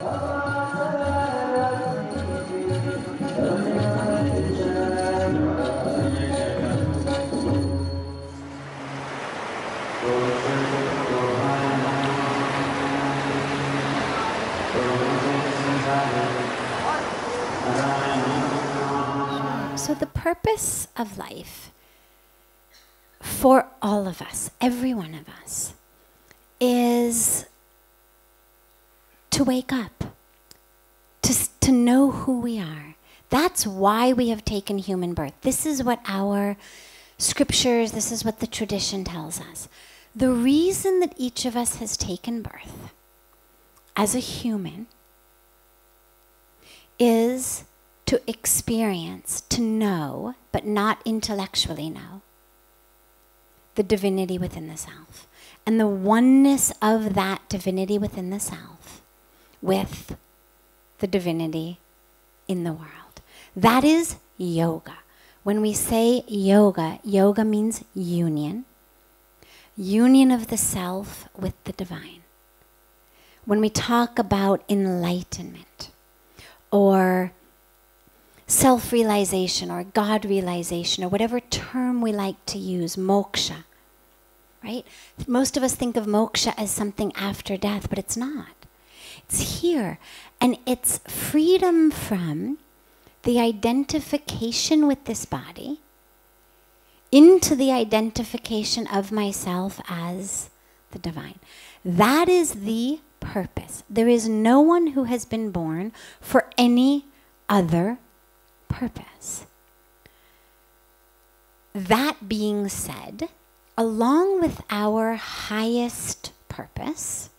So the purpose of life for all of us, every one of us, is to wake up, to know who we are. That's why we have taken human birth. This is what our scriptures, this is what the tradition tells us. The reason that each of us has taken birth as a human is to experience, to know, but not intellectually know, the divinity within the self. And the oneness of that divinity within the self with the divinity in the world. That is yoga. When we say yoga, yoga means union. Union of the self with the divine. When we talk about enlightenment or self-realization or God-realization or whatever term we like to use, moksha, right? Most of us think of moksha as something after death, but it's not. It's here. And it's freedom from the identification with this body into the identification of myself as the divine. That is the purpose. There is no one who has been born for any other purpose. That being said, along with our highest purpose,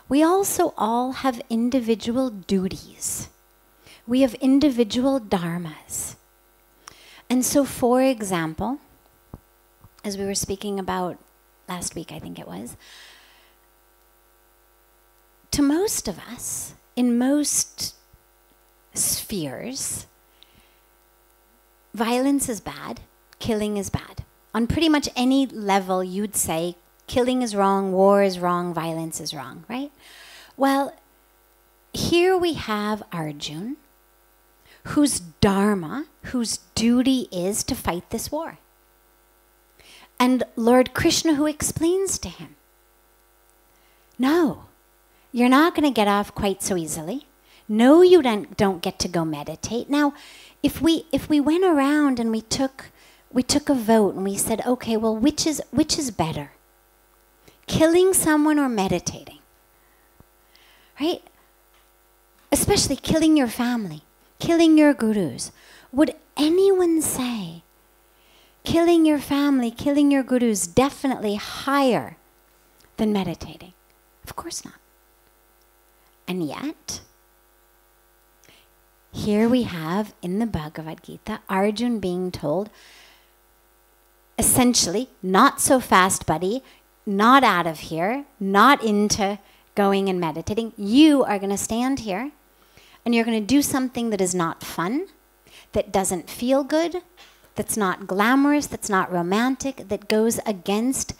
we also all have individual duties. We have individual dharmas. And so, for example, as we were speaking about last week, I think it was, to most of us, in most spheres, violence is bad, killing is bad. On pretty much any level, you'd say killing is wrong, war is wrong, violence is wrong, right? Well, here we have Arjuna, whose dharma, whose duty is to fight this war. And Lord Krishna, who explains to him, no, you're not going to get off quite so easily. No, you don't get to go meditate. Now, if we went around and we took a vote and we said, okay, well, which is better? Killing someone or meditating? Right? Especially killing your family, killing your gurus. Would anyone say killing your family, killing your gurus definitely higher than meditating? Of course not. And yet, here we have in the Bhagavad Gita, Arjuna being told, essentially, not so fast, buddy, not out of here, not into going and meditating. You are going to stand here and you're going to do something that is not fun, that doesn't feel good, that's not glamorous, that's not romantic, that goes against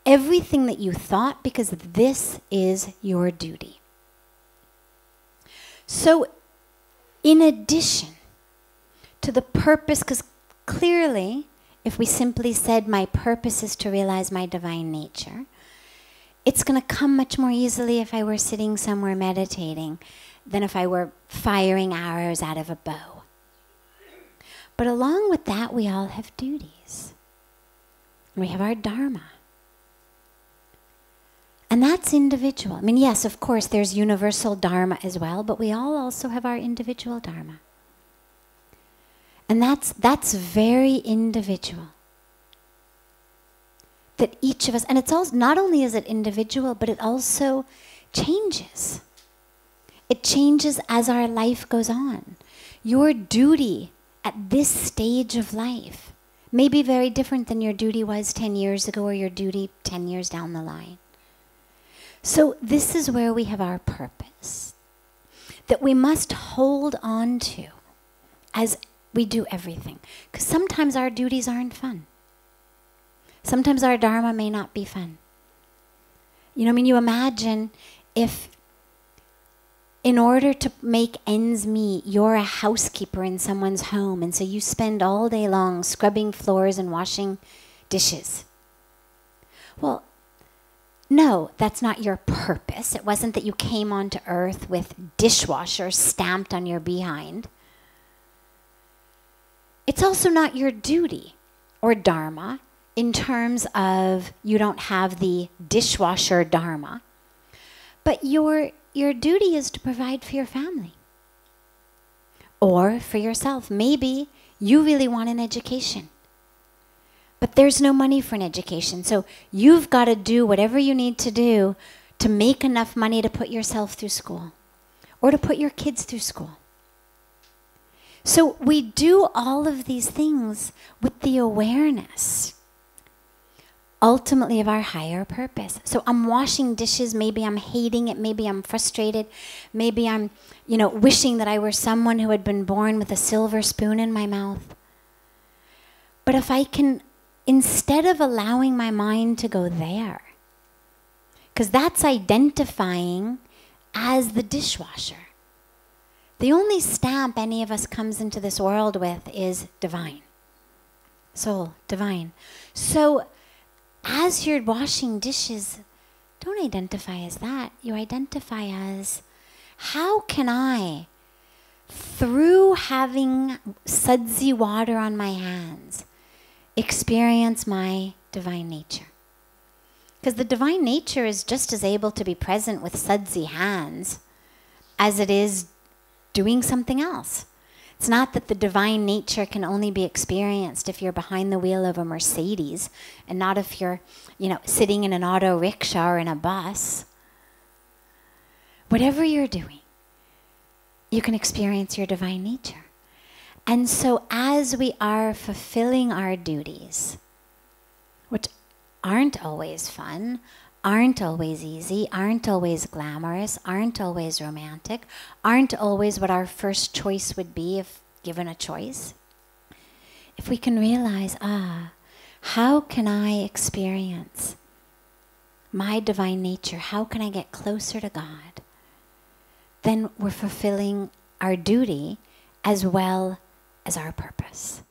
everything that you thought, because this is your duty. So, in addition to the purpose, because clearly, if we simply said my purpose is to realize my divine nature, it's going to come much more easily if I were sitting somewhere meditating than if I were firing arrows out of a bow. But along with that, we all have duties. We have our dharma. And that's individual. I mean, yes, of course, there's universal dharma as well, but we all also have our individual dharma. And that's very individual. That each of us, and it's also, not only is it individual, but it also changes. It changes as our life goes on. Your duty at this stage of life may be very different than your duty was 10 years ago or your duty 10 years down the line. So this is where we have our purpose that we must hold on to as we do everything. Because sometimes our duties aren't fun. Sometimes our dharma may not be fun. You know, I mean, you imagine if in order to make ends meet, you're a housekeeper in someone's home, and so you spend all day long scrubbing floors and washing dishes. Well, no, that's not your purpose. It wasn't that you came onto earth with dishwasher stamped on your behind. It's also not your duty or dharma in terms of you don't have the dishwasher dharma. But your duty is to provide for your family or for yourself. Maybe you really want an education, but there's no money for an education. So you've got to do whatever you need to do to make enough money to put yourself through school or to put your kids through school. So we do all of these things with the awareness, ultimately, of our higher purpose. So I'm washing dishes, maybe I'm hating it, maybe I'm frustrated, maybe I'm, wishing that I were someone who had been born with a silver spoon in my mouth. But if I can, instead of allowing my mind to go there, because that's identifying as the dishwasher. The only stamp any of us comes into this world with is divine. Soul, divine. So as you're washing dishes, don't identify as that. You identify as, how can I, through having sudsy water on my hands, experience my divine nature? Because the divine nature is just as able to be present with sudsy hands as it is doing something else. It's not that the divine nature can only be experienced if you're behind the wheel of a Mercedes and not if you're, sitting in an auto rickshaw or in a bus. Whatever you're doing, you can experience your divine nature. And so as we are fulfilling our duties, which aren't always fun, aren't always easy, aren't always glamorous, aren't always romantic, aren't always what our first choice would be if given a choice. If we can realize, how can I experience my divine nature? How can I get closer to God? Then we're fulfilling our duty as well as our purpose.